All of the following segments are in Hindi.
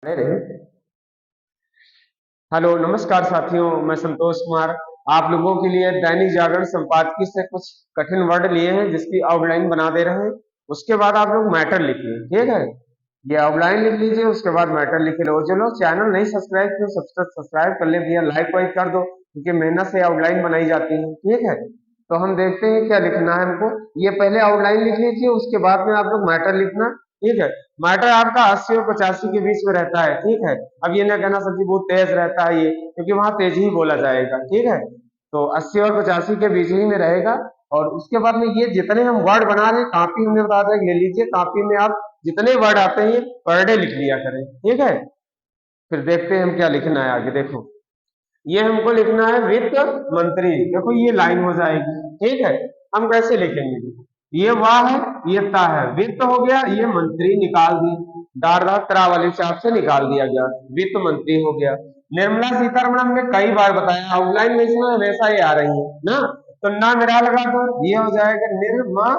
हेलो नमस्कार साथियों, मैं संतोष कुमार आप लोगों के लिए दैनिक जागरण संपादकीय से कुछ कठिन वर्ड लिए हैं जिसकी आउटलाइन बना दे रहे हैं। उसके बाद आप लोग मैटर लिखिए, ठीक है। ये आउटलाइन लिख लीजिए, उसके बाद मैटर लिख लो। जो लोग चैनल नहीं सब्सक्राइब किए सब्सक्राइब कर ले भैया, लाइक वाइक कर दो क्योंकि मेहनत से आउटलाइन बनाई जाती है, ठीक है। तो हम देखते हैं क्या लिखना है हमको। ये पहले आउटलाइन लिख लीजिए, उसके बाद में आप लोग मैटर लिखना, ठीक है। मैटर आपका 80 और 85 के बीच में रहता है, ठीक है। अब ये ना कहना सर जी बहुत तेज रहता है ये, क्योंकि वहां तेज ही बोला जाएगा, ठीक है। तो 80 और 85 के बीच ही में रहेगा। और उसके बाद में ये जितने हम वर्ड बना रहे हैं, कापी हमने बता दिया, ले लीजिए कापी में आप जितने वर्ड आते हैं पर डे लिख लिया करें, ठीक है। फिर देखते हैं हम क्या लिखना है आगे। देखो ये हमको लिखना है वित्त मंत्री, देखो ये लाइन हो जाएगी, ठीक है। हम कैसे लिखेंगे, ये वाह है, ये ता है, वित्त हो गया, ये मंत्री निकाल दी, दार त्रा वाले चाप से निकाल दिया गया, वित्त मंत्री हो गया। निर्मला सीतारमण हमने कई बार बताया, आउटलाइन में इसमें हमेशा ये आ रही है ना। तो ना मेरा लगा दो, ये हो जाएगा निर्मला,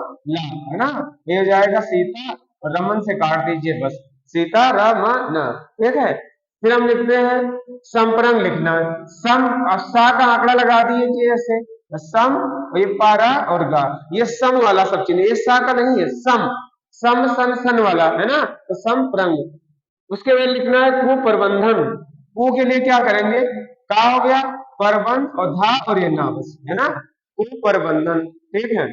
है ना। ये हो जाएगा सीता और रमन से काट दीजिए बस, सीता रमन, ठीक है। फिर हम लिखते हैं समपरंग लिखना है, सम और सा का आंकड़ा लगा दिए ऐसे, सम, ये पारा और गा, ये सम वाला सब चीज, ये सा का नहीं है, सम, सम सन सन वाला है ना, तो समपरंग। उसके बाद लिखना है कुप्रबंधन, कु के लिए क्या करेंगे, का हो गया, प्रबंध और धा और ये ना बस, है ना, कुप्रबंधन, ठीक है।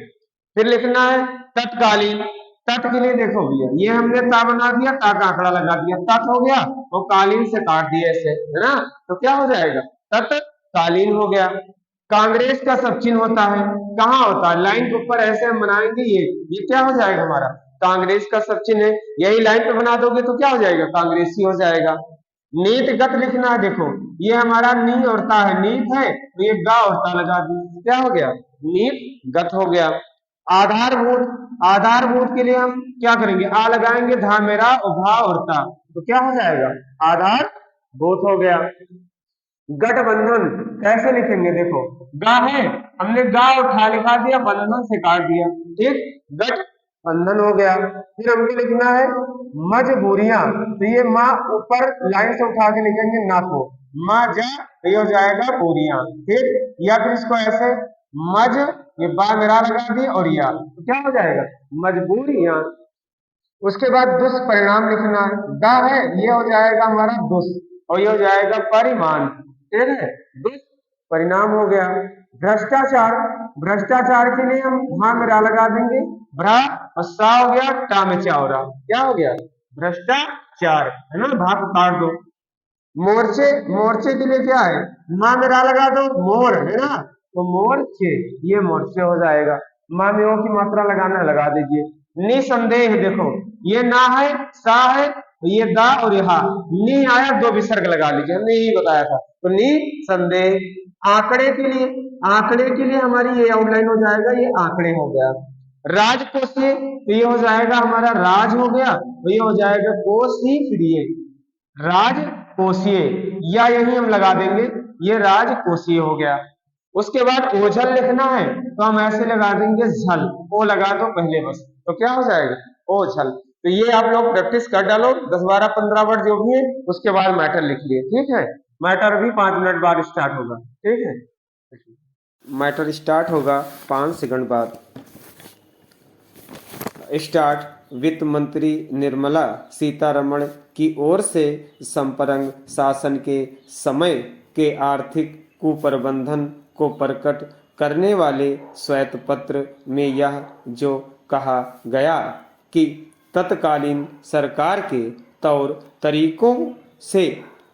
फिर लिखना है तत्कालीन, तत् के लिए देखो भैया, ये हमने ता बना दिया, ता का आंकड़ा लगा दिया, तत् हो गया और कालीन से काट दिया ऐसे, है ना। तो क्या हो जाएगा, तत्कालीन हो गया। कांग्रेस का सब चिन्ह होता है, कहाँ होता है, लाइन के ऊपर ऐसे हम बनाएंगे, ये क्या हो जाएगा हमारा कांग्रेस का सब चिन्ह है। यही लाइन पे बना दोगे तो क्या हो जाएगा, कांग्रेसी हो जाएगा। नीतिगत लिखना है, देखो ये हमारा नी और ता है, नीत है तो ये गा और ता लगा दी, क्या हो गया, नीत गत हो गया। आधारभूत, आधारभूत के लिए हम क्या करेंगे, आ लगाएंगे, धा मेरा और भा और ता, तो क्या हो जाएगा, आधारभूत हो गया। गठबंधन कैसे लिखेंगे, देखो गा है, हमने गा उठा लिखा दिया, बंधन से काट दिया, ठीक, गठबंधन हो गया। फिर हमको लिखना है मजबूरियां, तो ये माँ ऊपर लाइन से उठा के लिखेंगे ना को, माँ जा, ये हो जाएगा पूरियां, ठीक। या फिर इसको ऐसे मज, ये बा मेरा लगा दी और या, तो क्या हो जाएगा मजबूरियां। उसके बाद दुष्परिणाम लिखना है, दा है, ये हो जाएगा हमारा दुष् और ये हो जाएगा परिमाण, ठीक है, दुष्परिणाम हो गया। भ्रष्टाचार, भ्रष्टाचार के लिए हम वहां मेरा लगा देंगे, भ्रा और सा हो गया, टा में चा हो रहा, क्या हो गया भ्रष्टाचार, है ना, भाग काट दो। मोर्चे, मोर्चे के लिए क्या है, माँ मेरा लगा दो, मोर है ना, तो मोर्चे, ये मोर्चे हो जाएगा। माँ में ओ की मात्रा लगाना लगा दीजिए। निसंदेह, देखो ये ना है, सा है, ये दा और यहाँ नी आया, दो विसर्ग लगा लीजिए, हमने यही बताया था, तो निसंदेह। आंकड़े के लिए, आंकड़े के लिए हमारी ये आउटलाइन हो जाएगा, ये आंकड़े हो गया। राजकोषीय, तो ये हो जाएगा हमारा राज हो गया, तो ये हो जाएगा कोषीय, राजकोषीय, या यही हम लगा देंगे, ये राजकोषीय हो गया। उसके बाद ओझल लिखना है तो हम ऐसे लगा देंगे झल, ओ लगा दो पहले बस, तो क्या हो जाएगा ओझल। तो ये आप लोग प्रैक्टिस कर डालो, 10 12 15 वर्ड जो भी है, उसके बाद मैटर लिख लिए, ठीक है। मैटर भी 5 मिनट बाद स्टार्ट होगा, ठीक है। मैटर स्टार्ट होगा 5 सेकंड बाद। स्टार्ट। वित्त मंत्री निर्मला सीतारमण की ओर से संपरंग शासन के समय के आर्थिक कुप्रबंधन को प्रकट करने वाले श्वेत पत्र में यह जो कहा गया कि तत्कालीन सरकार के तौर तरीकों से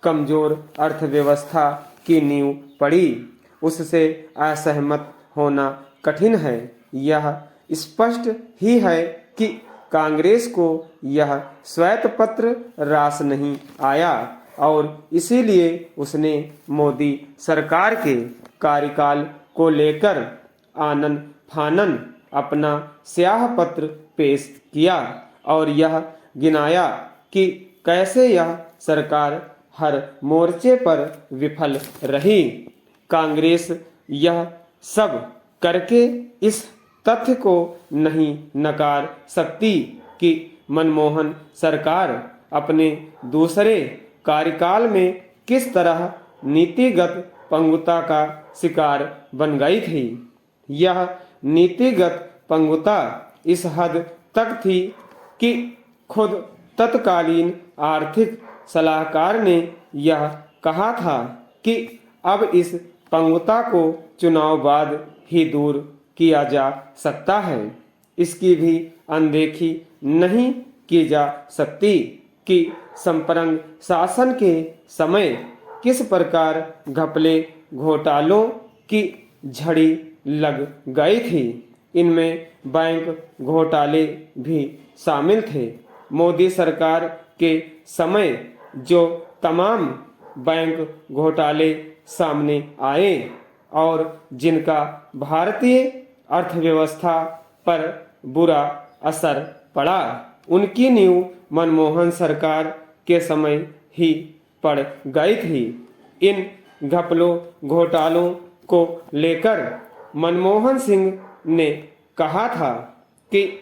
कमजोर अर्थव्यवस्था की नींव पड़ी, उससे असहमत होना कठिन है। यह स्पष्ट ही है कि कांग्रेस को यह श्वेत पत्र रास नहीं आया और इसीलिए उसने मोदी सरकार के कार्यकाल को लेकर आनन फानन अपना स्याह पत्र पेश किया और यह गिनाया कि कैसे यह सरकार हर मोर्चे पर विफल रही। कांग्रेस यह सब करके इस तथ्य को नहीं नकार सकती कि मनमोहन सरकार अपने दूसरे कार्यकाल में किस तरह नीतिगत पंगुता का शिकार बन गई थी। यह नीतिगत पंगुता इस हद तक थी कि खुद तत्कालीन आर्थिक सलाहकार ने यह कहा था कि अब इस पंगुता को चुनाव बाद ही दूर किया जा सकता है। इसकी भी अनदेखी नहीं की जा सकती कि संप्रंग शासन के समय किस प्रकार घपले घोटालों की झड़ी लग गई थी। इनमें बैंक घोटाले भी शामिल थे। मोदी सरकार के समय जो तमाम बैंक घोटाले सामने आए और जिनका भारतीय अर्थव्यवस्था पर बुरा असर पड़ा, उनकी नींव मनमोहन सरकार के समय ही पड़ गई थी। इन घपलों घोटालों को लेकर मनमोहन सिंह ने कहा था कि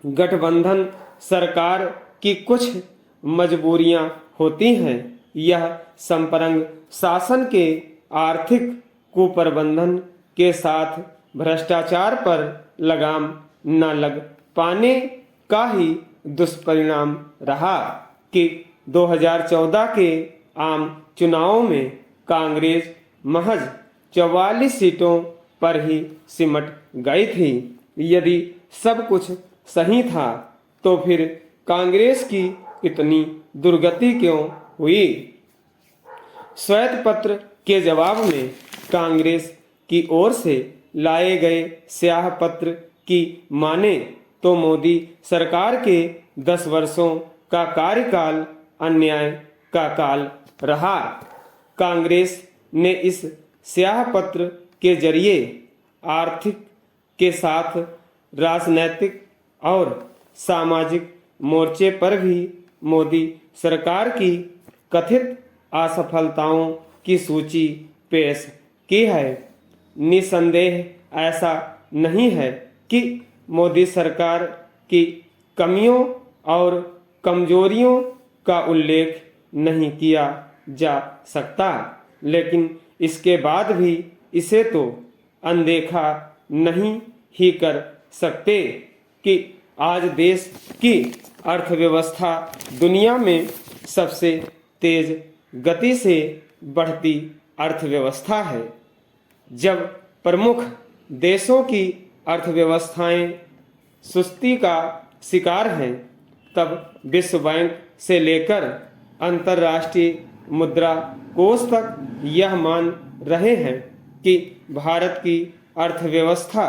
गठबंधन सरकार की कुछ मजबूरियां होती हैं। यह संप्रंग शासन के आर्थिक कुप्रबंधन के साथ भ्रष्टाचार पर लगाम न लग पाने का ही दुष्परिणाम रहा कि 2014 के आम चुनावों में कांग्रेस महज 44 सीटों पर ही सिमट गई थी। यदि सब कुछ सही था तो फिर कांग्रेस की इतनी दुर्गति क्यों हुई। श्वेत पत्र के जवाब में कांग्रेस की ओर से लाए गए स्याह पत्र की माने तो मोदी सरकार के 10 वर्षों का कार्यकाल अन्याय का काल रहा। कांग्रेस ने इस स्याह पत्र के जरिए आर्थिक के साथ राजनैतिक और सामाजिक मोर्चे पर भी मोदी सरकार की कथित असफलताओं की सूची पेश की है। निसंदेह ऐसा नहीं है कि मोदी सरकार की कमियों और कमजोरियों का उल्लेख नहीं किया जा सकता, लेकिन इसके बाद भी इसे तो अनदेखा नहीं ही कर सकते कि आज देश की अर्थव्यवस्था दुनिया में सबसे तेज गति से बढ़ती अर्थव्यवस्था है। जब प्रमुख देशों की अर्थव्यवस्थाएं सुस्ती का शिकार हैं, तब विश्व बैंक से लेकर अंतर्राष्ट्रीय मुद्रा कोष तक यह मान रहे हैं कि भारत की अर्थव्यवस्था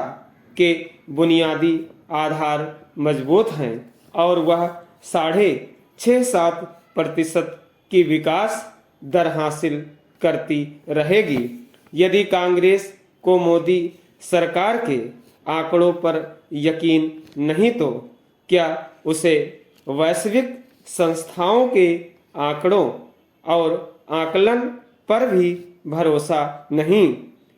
के बुनियादी आधार मजबूत हैं और वह 6.5-7% की विकास दर हासिल करती रहेगी। यदि कांग्रेस को मोदी सरकार के आंकड़ों पर यकीन नहीं तो क्या उसे वैश्विक संस्थाओं के आंकड़ों और आकलन पर भी भरोसा नहीं?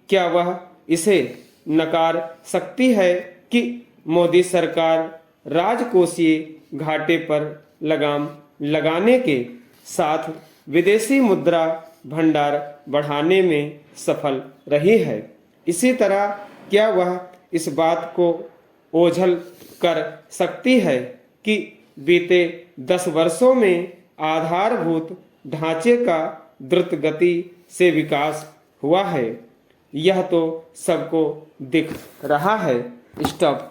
क्या वह इसे नकार सकती है कि मोदी सरकार राजकोषीय घाटे पर लगाम लगाने के साथ विदेशी मुद्रा भंडार बढ़ाने में सफल रही है? इसी तरह क्या वह इस बात को ओझल कर सकती है कि बीते 10 वर्षों में आधारभूत ढांचे का द्रुत गति से विकास हुआ है? यह तो सबको दिख रहा है। स्टॉप।